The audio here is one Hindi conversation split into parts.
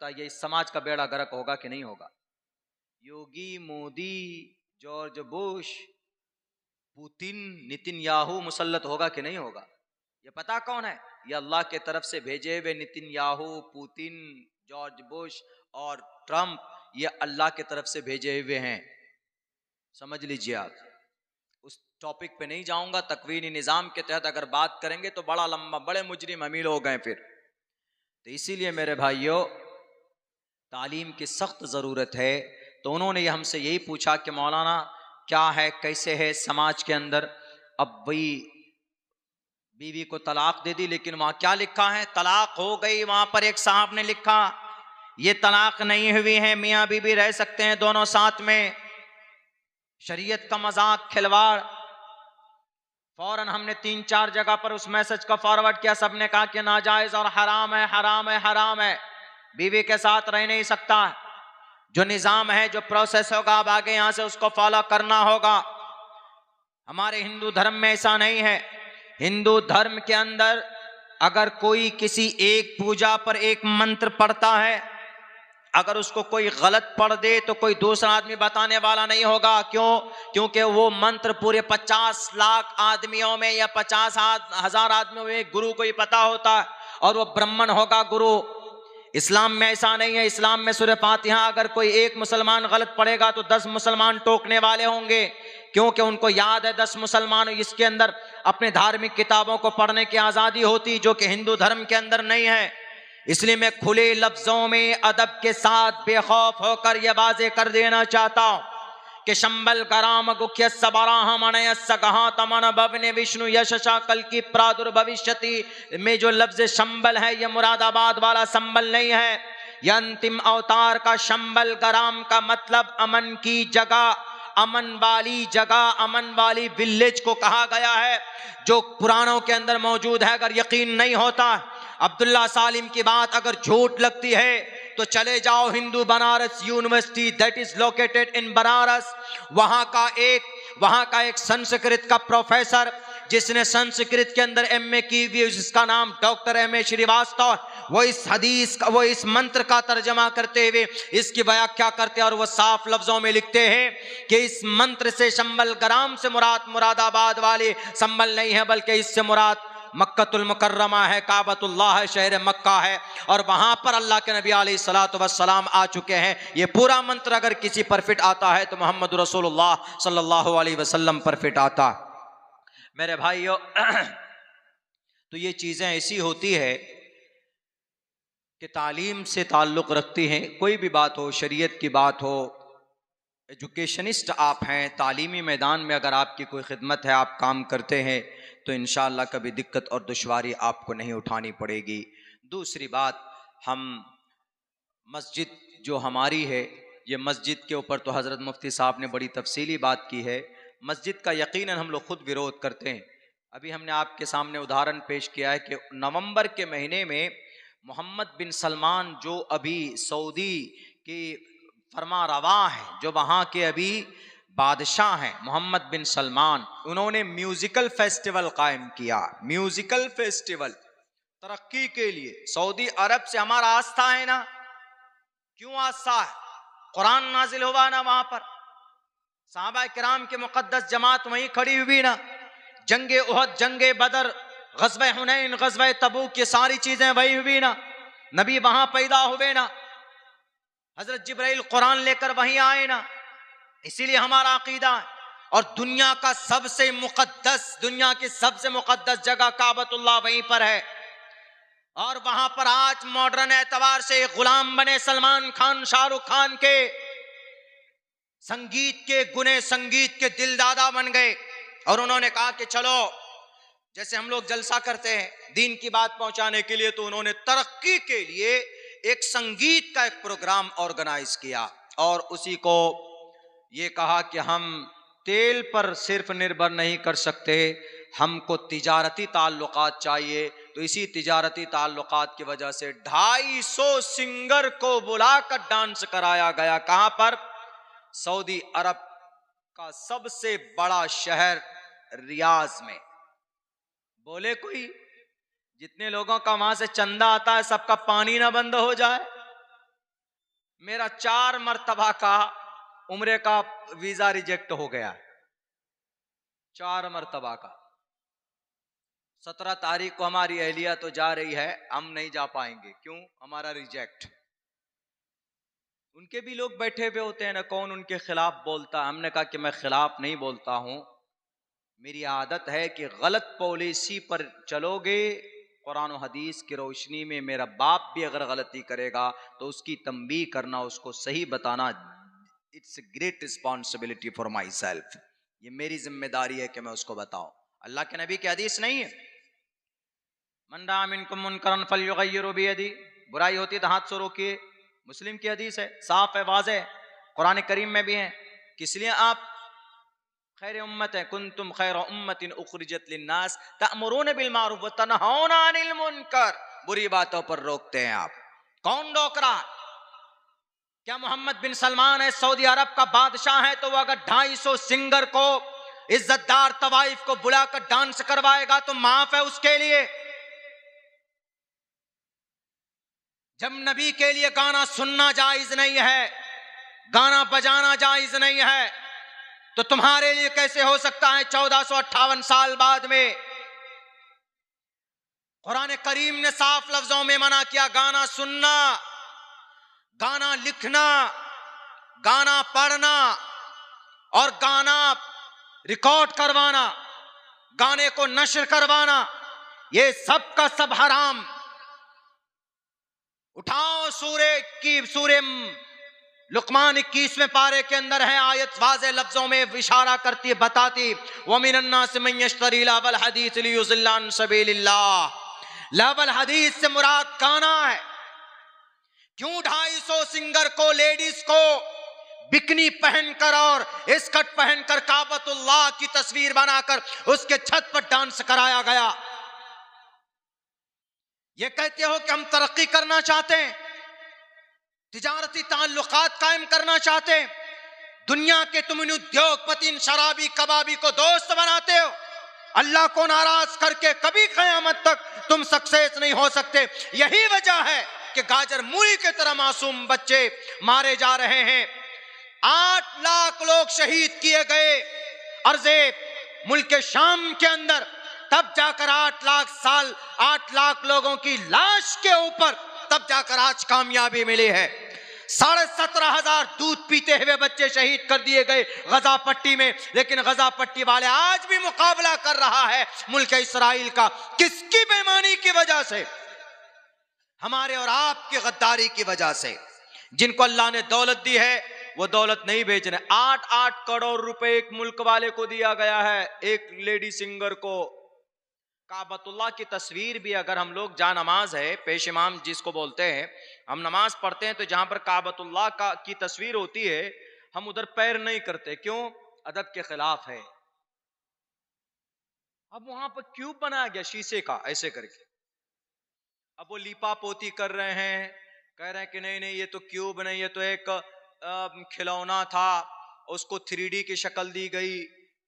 बताइए इस समाज का बेड़ा गर्क होगा कि नहीं होगा? योगी, मोदी, जॉर्ज बुश, पुतिन, नितिनयाहू मुसल्लत होगा कि नहीं होगा? ये पता कौन है? ये अल्लाह के तरफ से भेजे हुए नितिनयाहू, पुतिन, जॉर्ज बुश और ट्रंप, ये अल्लाह के तरफ से भेजे हुए हैं, समझ लीजिए आप। उस टॉपिक पे नहीं जाऊंगा। तकवीनी निजाम के तहत अगर बात करेंगे तो बड़ा लंबा, बड़े मुजरिम अमीर हो गए फिर। तो इसीलिए मेरे भाइयों, तालीम की सख्त ज़रूरत है। तो उन्होंने हमसे यही पूछा कि मौलाना क्या है, कैसे है समाज के अंदर? अब वही बीवी को तलाक दे दी, लेकिन वहां क्या लिखा है? तलाक हो गई। वहां पर एक साहब ने लिखा ये तलाक नहीं हुई है, मियाँ बीवी रह सकते हैं दोनों साथ में। शरीयत का मजाक, खिलवाड़। फौरन हमने 3-4 जगह पर उस मैसेज को फॉरवर्ड किया। सबने कहा कि नाजायज और हराम है, हराम है, हराम है, बीवी के साथ रह नहीं सकता। जो निजाम है, जो प्रोसेस होगा अब आगे यहां से उसको फॉलो करना होगा। हमारे हिंदू धर्म में ऐसा नहीं है। हिंदू धर्म के अंदर अगर कोई किसी एक पूजा पर एक मंत्र पढ़ता है, अगर उसको कोई गलत पढ़ दे तो कोई दूसरा आदमी बताने वाला नहीं होगा। क्यों? क्योंकि वो मंत्र पूरे 50 लाख आदमियों में या 50,000 आदमियों में गुरु को ही पता होता है, और वो ब्राह्मण होगा गुरु। इस्लाम में ऐसा नहीं है। इस्लाम में सूरह फातिहा अगर कोई एक मुसलमान गलत पढ़ेगा तो 10 मुसलमान टोकने वाले होंगे, क्योंकि उनको याद है 10 मुसलमान इसके अंदर अपने धार्मिक किताबों को पढ़ने की आज़ादी होती, जो कि हिंदू धर्म के अंदर नहीं है। इसलिए मैं खुले लफ्जों में अदब के साथ बेखौफ होकर यह वाज़ेह कर देना चाहता हूं कि शंबल गराम गुख्य सबराह मनय सगहा तमन भवने विष्णु यशशा कल की प्रादुर्भविष्यति में जो लफ्ज शंबल है, यह मुरादाबाद वाला संबल नहीं है। यह अंतिम अवतार का शंबल गराम का मतलब अमन की जगह, अमन वाली जगह, अमन वाली विलेज को कहा गया है, जो पुराणों के अंदर मौजूद है। अगर यकीन नहीं होता अब्दुल्ला सालिम की बात अगर झूठ लगती है तो चले जाओ Hindu Banaras university, that is located in Banaras. वहां का एक संस्कृत का प्रोफेसर जिसने संस्कृत के अंदर एमए की हुई, जिसका नाम डॉक्टर एमए श्रीवास्तव, वो इस हदीस का, वो इस मंत्र का तर्जमा करते हुए इसकी व्याख्या करते हैं, और वो साफ लफ्जों में लिखते हैं कि इस मंत्र से शंबल गराम से मुरादाबाद वाले संबल नहीं है, बल्कि इससे मुराद मक्कतुल मुकर्रमा है, काबतुल्लाह है, शहर मक्का है, और वहां पर अल्लाह के नबी अलैहिस्सलातु वस्सलाम आ चुके हैं। ये पूरा मंत्र अगर किसी पर फिट आता है तो मोहम्मद रसूलुल्लाह सल्लल्लाहु अलैहि वसल्लम पर फिट आता। मेरे भाइयों, तो ये चीजें ऐसी होती है कि तालीम से ताल्लुक़ रखती हैं। कोई भी बात हो, शरीयत की बात हो, एजुकेशनिस्ट आप हैं, तालीमी मैदान में अगर आपकी कोई खिदमत है, आप काम करते हैं, तो इंशाअल्लाह कभी दिक्कत और दुश्वारी आपको नहीं उठानी पड़ेगी। दूसरी बात, हम मस्जिद जो हमारी है, ये मस्जिद के ऊपर तो हज़रत मुफ्ती साहब ने बड़ी तफसीली बात की है। मस्जिद का यकीनन हम लोग खुद विरोध करते हैं। अभी हमने आपके सामने उदाहरण पेश किया है कि नवंबर के महीने में मोहम्मद बिन सलमान, जो अभी सऊदी की फरमा रवा है, जो वहाँ के अभी बादशाह हैं, मोहम्मद बिन सलमान, उन्होंने म्यूजिकल फेस्टिवल कायम किया। म्यूजिकल फेस्टिवल तरक्की के लिए। सऊदी अरब से हमारा आस्था है ना, क्यों आस्था है? कुरान नाजिल हुआ ना वहां पर, सहाबा किराम के मुकद्दस जमात वहीं खड़ी हुई ना, जंगे उहद, जंगे बदर, गज़वे हुनैन, गज़वे तबूक, ये सारी चीजें वही हुई ना, नबी वहां पैदा हुए ना, हजरत जिब्राइल कुरान लेकर वहीं आए ना। इसीलिए हमारा अकीदा है। और दुनिया का सबसे मुकद्दस, दुनिया की सबसे मुकद्दस जगह काबतुल्लाह वहीं पर है, और वहां पर आज मॉडर्न एतबार से गुलाम बने सलमान खान, शाहरुख खान के, संगीत के गुने, संगीत के दिलदादा बन गए। और उन्होंने कहा कि चलो, जैसे हम लोग जलसा करते हैं दीन की बात पहुंचाने के लिए, तो उन्होंने तरक्की के लिए एक संगीत का एक प्रोग्राम ऑर्गेनाइज किया, और उसी को ये कहा कि हम तेल पर सिर्फ निर्भर नहीं कर सकते, हमको तिजारती ताल्लुकात चाहिए। तो इसी तिजारती ताल्लुकात की वजह से 250 सिंगर को बुलाकर डांस कराया गया। कहां पर? सऊदी अरब का सबसे बड़ा शहर रियाज में। बोले कोई, जितने लोगों का वहां से चंदा आता है सबका पानी ना बंद हो जाए। मेरा 4 मरतबा का उम्रे का वीजा रिजेक्ट हो गया, 4 मरतबा का। 17 तारीख को हमारी अहलिया तो जा रही है, हम नहीं जा पाएंगे, क्यों? हमारा रिजेक्ट। उनके भी लोग बैठे हुए होते हैं ना, कौन उनके खिलाफ बोलता। हमने कहा कि मैं खिलाफ नहीं बोलता हूं, मेरी आदत है कि गलत पॉलिसी पर चलोगे, कुरान और हदीस की रोशनी में मेरा बाप भी अगर गलती करेगा तो उसकी तंबीह करना, उसको सही बताना, it's great responsibility for my self. ये मेरी जिम्मेदारी है कि मैं उसको बताऊं। अल्लाह के नबी की हदीस नहीं है, मन रआ मिनकुम मुनकरन फल्युगय्यिरहु बियदिही, बुराई होती तो हाथ से रोकिए। मुस्लिम की हदीस है, साफ है, वाज़ेह है, कुरान करीम में भी है। किस लिए आप खैर उम्मत है, कुंतुम खैर उम्मतिन उखरिजत लिन्नास तअमुरून बिल मारूफ व तनहौना अनिल मुनकर। बुरी बातों पर रोकते हैं आप। कौन रोक रहा? क्या मोहम्मद बिन सलमान है, सऊदी अरब का बादशाह है, तो वो अगर 250 सिंगर को, इज्जतदार तवाइफ को बुलाकर डांस करवाएगा तो माफ है उसके लिए। जब नबी के लिए गाना सुनना जायज नहीं है, गाना बजाना जायज नहीं है, तो तुम्हारे लिए कैसे हो सकता है 1458 साल बाद में? कुरान करीम ने साफ लफ्जों में मना किया गाना सुनना, गाना लिखना, गाना पढ़ना और गाना रिकॉर्ड करवाना, गाने को नश्र करवाना, ये सब का सब हराम। उठाओ सूरे लुकमान 21वें पारे के अंदर है आयत, वाज़े लफ्जों में इशारा करती है, बताती, व मिनन्नास मन यश्तरी लहवल हदीस लियुज़िल्ला अन सबीलिल्लाह। लहवल हदीस से मुराद गाना है। क्यों 250 सिंगर को, लेडीज को बिकनी पहनकर और स्कर्ट पहनकर काबतुल्लाह की तस्वीर बनाकर उसके छत पर डांस कराया गया? ये कहते हो कि हम तरक्की करना चाहते हैं, तिजारती ताल्लुकात कायम करना चाहते हैं, दुनिया के तुम इन उद्योगपति, इन शराबी कबाबी को दोस्त बनाते हो, अल्लाह को नाराज करके कभी क़यामत तक तुम सक्सेस नहीं हो सकते। यही वजह है कि गाजर मूली की तरह मासूम बच्चे मारे जा रहे हैं। 8 लाख लोग शहीद किए गए अर्ज़े मुल्क शाम के अंदर, तब जाकर 8 लाख लोगों की लाश के ऊपर तब जाकर आज कामयाबी मिली है। 17,500 दूध पीते हुए बच्चे शहीद कर दिए गए गजा पट्टी में, लेकिन गजा पट्टी वाले आज भी मुकाबला कर रहा है मुल्क इस्राइल का। किसकी बेईमानी की वजह से? हमारे और आपकी गद्दारी की वजह से। जिनको अल्लाह ने दौलत दी है वो दौलत नहीं बेचने। 8-8 करोड़ रुपए एक मुल्क वाले को दिया गया है, एक लेडी सिंगर को। काबतुल्लाह की तस्वीर भी अगर हम लोग, जहाँ नमाज है, पेश इमाम जिसको बोलते हैं, हम नमाज पढ़ते हैं तो जहां पर काबतुल्लाह की तस्वीर होती है हम उधर पैर नहीं करते। क्यों? अदब के खिलाफ है। अब वहां पर क्यूब बनाया गया शीशे का ऐसे करके, अब वो लीपा पोती कर रहे हैं, कह रहे हैं कि नहीं नहीं ये तो क्यूब नहीं, ये तो एक खिलौना था, उसको 3D की शक्ल दी गई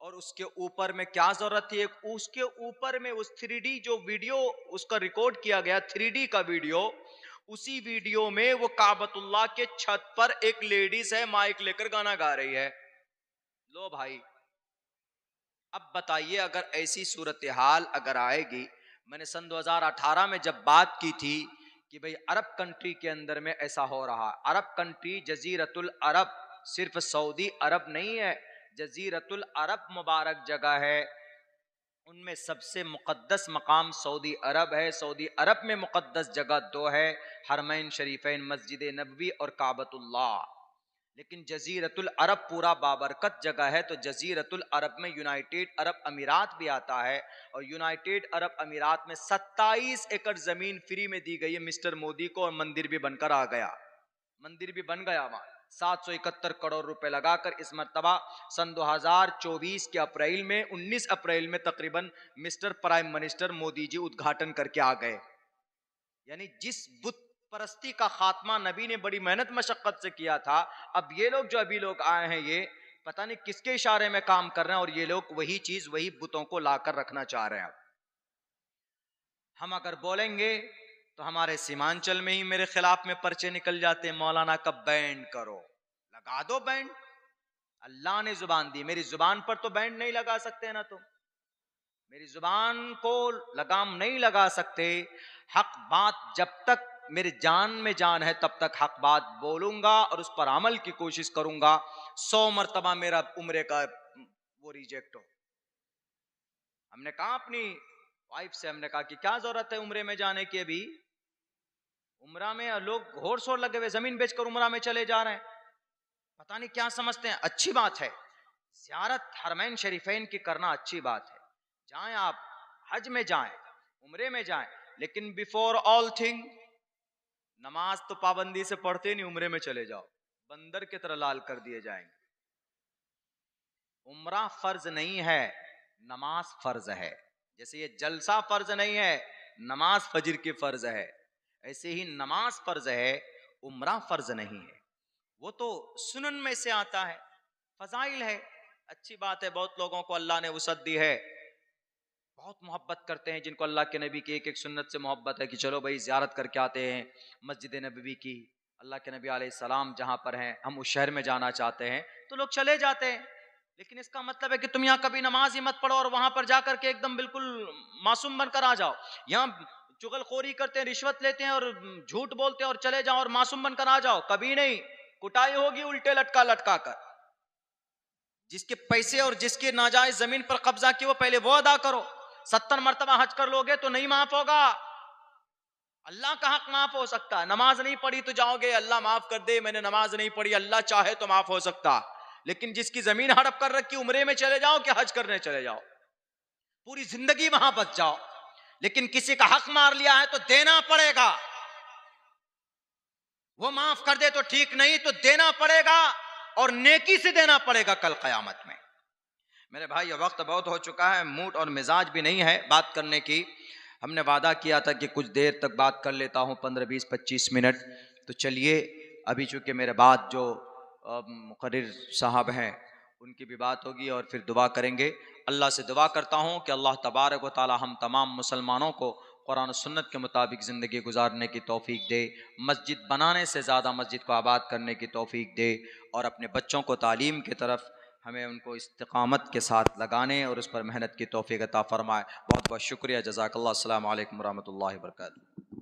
और उसके ऊपर में क्या जरूरत थी? उसके ऊपर में उस 3D जो वीडियो उसका रिकॉर्ड किया गया, 3D का वीडियो, उसी वीडियो में वो काबतुल्लाह के छत पर एक लेडीज है माइक लेकर गाना गा रही है। लो भाई, अब बताइए अगर ऐसी सूरत हाल अगर आएगी। मैंने सन 2018 में जब बात की थी कि भाई अरब कंट्री के अंदर में ऐसा हो रहा, अरब कंट्री जजीरतुल अरब सिर्फ सऊदी अरब नहीं है, जजीरतुल अरब मुबारक जगह है, उनमें सबसे मुक़द्दस मकाम सऊदी अरब है। सऊदी अरब में मुक़द्दस जगह 2 है, हरमैन शरीफैन, मस्जिद नबवी और काबतुल्लाह। लेकिन जजीरतुल अरब पूरा बाबरकत जगह है, तो जजीरतुल अरब में यूनाइटेड अरब अमीरात भी आता है, और यूनाइटेड अरब अमीरात में 27 एकड़ जमीन फ्री में दी गई है मिस्टर मोदी को, और मंदिर भी बनकर आ गया, मंदिर भी बन गया वहां 771 करोड़ रुपए लगाकर। इस मर्तबा सन 2024 के अप्रैल में, 19 अप्रैल में तकरीबन mister prime minister Modi ji उद्घाटन करके आ गए। यानी जिस बुत परस्ती का खात्मा नबी ने बड़ी मेहनत मशक्कत से किया था, अब ये लोग जो अभी लोग आए हैं ये पता नहीं किसके इशारे में काम कर रहे हैं, और ये लोग वही चीज वही बुतों को लाकर रखना चाह रहे हैं। हम अगर बोलेंगे तो हमारे सीमांचल में ही मेरे खिलाफ में पर्चे निकल जाते हैं, मौलाना का बैंड करो। लगा दो बैंड, अल्लाह ने जुबान दी, मेरी जुबान पर तो बैंड नहीं लगा सकते ना तुम, मेरी जुबान को लगाम नहीं लगा सकते। हक बात जब तक मेरी जान में जान है तब तक हक बात बोलूंगा और उस पर अमल की कोशिश करूंगा। 100 मरतबा मेरा उम्रे का वो रिजेक्ट हो। हमने कहा अपनी वाइफ से, हमने कहा कि क्या जरूरत है उम्रे में जाने की, अभी उम्रा में लोग घोड़ शोर लगे हुए जमीन बेचकर उम्रा में चले जा रहे हैं, पता नहीं क्या समझते हैं। अच्छी बात है ज़ियारत हरमैन शरीफैन की करना, अच्छी बात है, जाएं आप, हज में जाएं, उम्रे में जाएं, लेकिन बिफोर ऑल थिंग नमाज तो पाबंदी से पढ़ते नहीं, उम्रे में चले जाओ, बंदर की तरह लाल कर दिए जाएंगे। उम्रा फर्ज नहीं है, नमाज फर्ज है। जैसे ये जलसा फर्ज नहीं है, नमाज फजर की फर्ज है, ऐसे ही नमाज फर्ज है, उम्रा फर्ज नहीं है। वो तो सुनन में से आता है, फजाइल है, अच्छी बात है। बहुत लोगों को अल्लाह ने वसअत दी है, बहुत मोहब्बत करते हैं, जिनको अल्लाह के नबी की एक एक सुन्नत से मोहब्बत है कि चलो भाई ज़ियारत करके आते हैं मस्जिद नबवी की, अल्लाह के नबी अलैहिस्सलाम जहाँ पर हैं, हम उस शहर में जाना चाहते हैं, तो लोग चले जाते हैं। लेकिन इसका मतलब है कि तुम यहाँ कभी नमाज ही मत पढ़ो और वहां पर जाकर के एकदम बिल्कुल मासूम बनकर आ जाओ। यहाँ चुगलखोरी करते हैं, रिश्वत लेते हैं और झूठ बोलते हैं और चले जाओ और मासूम बनकर आ जाओ, कभी नहीं। कुटाई होगी उल्टे लटका लटका कर। जिसके पैसे और जिसके नाजायज जमीन पर कब्जा किया वो पहले वो अदा करो। 70 मरतबा हज कर लोगे तो नहीं माफ होगा। अल्लाह का हक माफ हो सकता है, नमाज नहीं पढ़ी तो जाओगे अल्लाह माफ कर दे, मैंने नमाज नहीं पढ़ी, अल्लाह चाहे तो माफ हो सकता। लेकिन जिसकी जमीन हड़प कर रखी, उम्रे में चले जाओ कि हज करने चले जाओ, पूरी जिंदगी वहां बच जाओ, लेकिन किसी का हक मार लिया है तो देना पड़ेगा। वो माफ कर दे तो ठीक, नहीं तो देना पड़ेगा और नेकी से देना पड़ेगा कल कयामत में। मेरे भाई ये वक्त बहुत हो चुका है, मूड और मिजाज भी नहीं है बात करने की। हमने वादा किया था कि कुछ देर तक बात कर लेता हूँ, 15 20 25 मिनट। तो चलिए अभी चूँकि मेरे बाद जो मुकर्रिर साहब हैं उनकी भी बात होगी और फिर दुआ करेंगे। अल्लाह से दुआ करता हूँ कि अल्लाह तबारक व तआला हम तमाम मुसलमानों को कुरान और सुन्नत के मुताबिक ज़िंदगी गुजारने की तौफीक दे, मस्जिद बनाने से ज़्यादा मस्जिद को आबाद करने की तौफीक दे, और अपने बच्चों को तालीम की तरफ हमें उनको इस्तिकामत के साथ लगाने और उस पर मेहनत की तौफीक अता फरमाए। बहुत बहुत शुक्रिया, जज़ाकल्लाह। अस्सलामु अलैकुम व रहमतुल्लाहि व बरकातुहू।